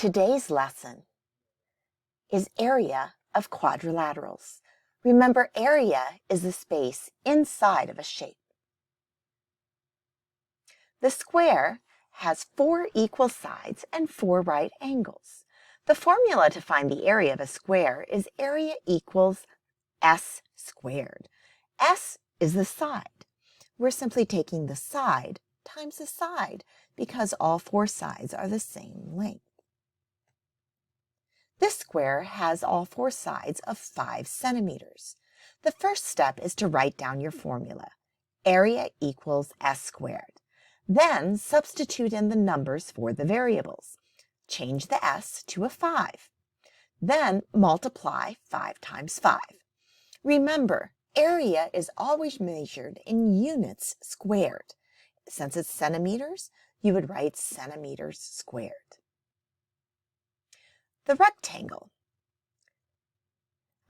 Today's lesson is area of quadrilaterals. Remember, area is the space inside of a shape. The square has 4 equal sides and 4 right angles. The formula to find the area of a square is area equals s squared. S is the side. We're simply taking the side times the side because all 4 sides are the same length. This square has all 4 sides of 5 centimeters. The first step is to write down your formula. Area equals s squared. Then substitute in the numbers for the variables. Change the s to a 5. Then multiply 5 times 5. Remember, area is always measured in units squared. Since it's centimeters, you would write centimeters squared. The rectangle.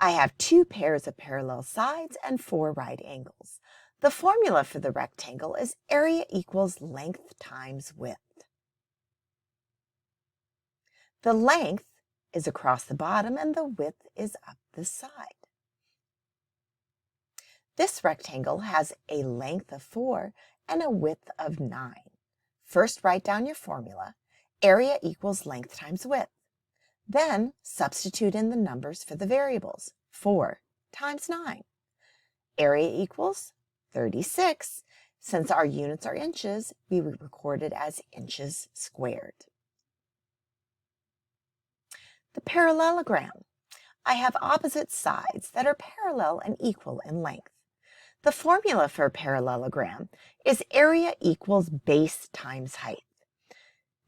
I have 2 pairs of parallel sides and 4 right angles. The formula for the rectangle is area equals length times width. The length is across the bottom and the width is up the side. This rectangle has a length of 4 and a width of 9. First, write down your formula. Area equals length times width. Then substitute in the numbers for the variables. 4 times 9. Area equals 36. Since our units are inches, we would record it as inches squared. The parallelogram. I have opposite sides that are parallel and equal in length. The formula for a parallelogram is area equals base times height.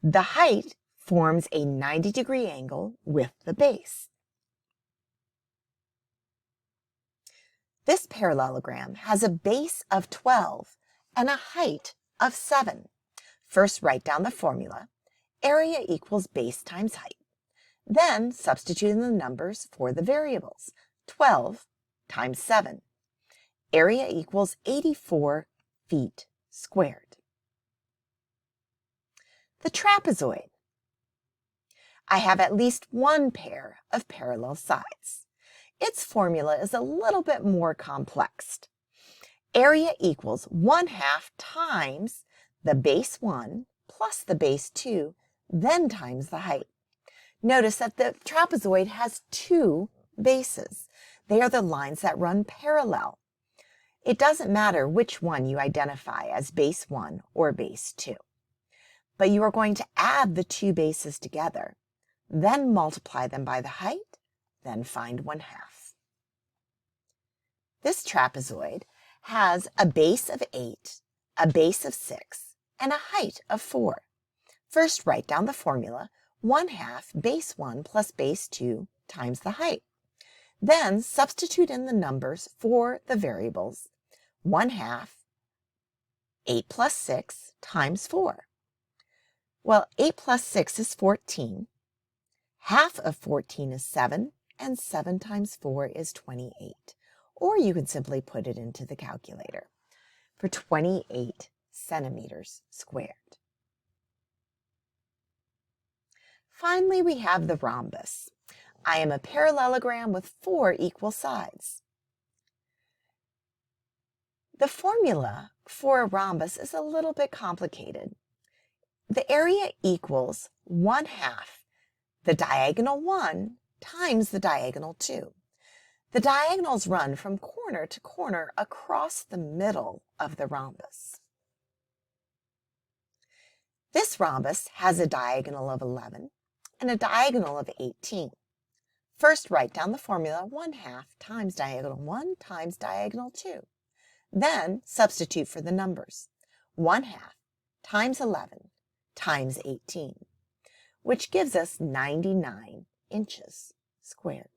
The height forms a 90-degree angle with the base. This parallelogram has a base of 12 and a height of 7. First, write down the formula. Area equals base times height. Then substitute in the numbers for the variables. 12 times 7. Area equals 84 feet squared. The trapezoid. I have at least 1 pair of parallel sides. Its formula is a little bit more complex. Area equals 1/2 times the base 1 plus the base 2, then times the height. Notice that the trapezoid has 2 bases. They are the lines that run parallel. It doesn't matter which one you identify as base 1 or base 2. But you are going to add the 2 bases together, then multiply them by the height, then find 1/2. This trapezoid has a base of 8, a base of 6, and a height of 4. First, write down the formula, 1/2 base 1 plus base 2 times the height. Then substitute in the numbers for the variables. 1/2 8 plus 6 times 4. Well, 8 plus 6 is 14. Half of 14 is 7, and 7 times 4 is 28. Or you can simply put it into the calculator for 28 centimeters squared. Finally, we have the rhombus. I am a parallelogram with 4 equal sides. The formula for a rhombus is a little bit complicated. The area equals 1/2 the diagonal 1 times the diagonal 2. The diagonals run from corner to corner across the middle of the rhombus. This rhombus has a diagonal of 11 and a diagonal of 18. First, write down the formula 1/2 times diagonal 1 times diagonal 2. Then substitute for the numbers. 1/2 times 11 times 18, which gives us 99 inches squared.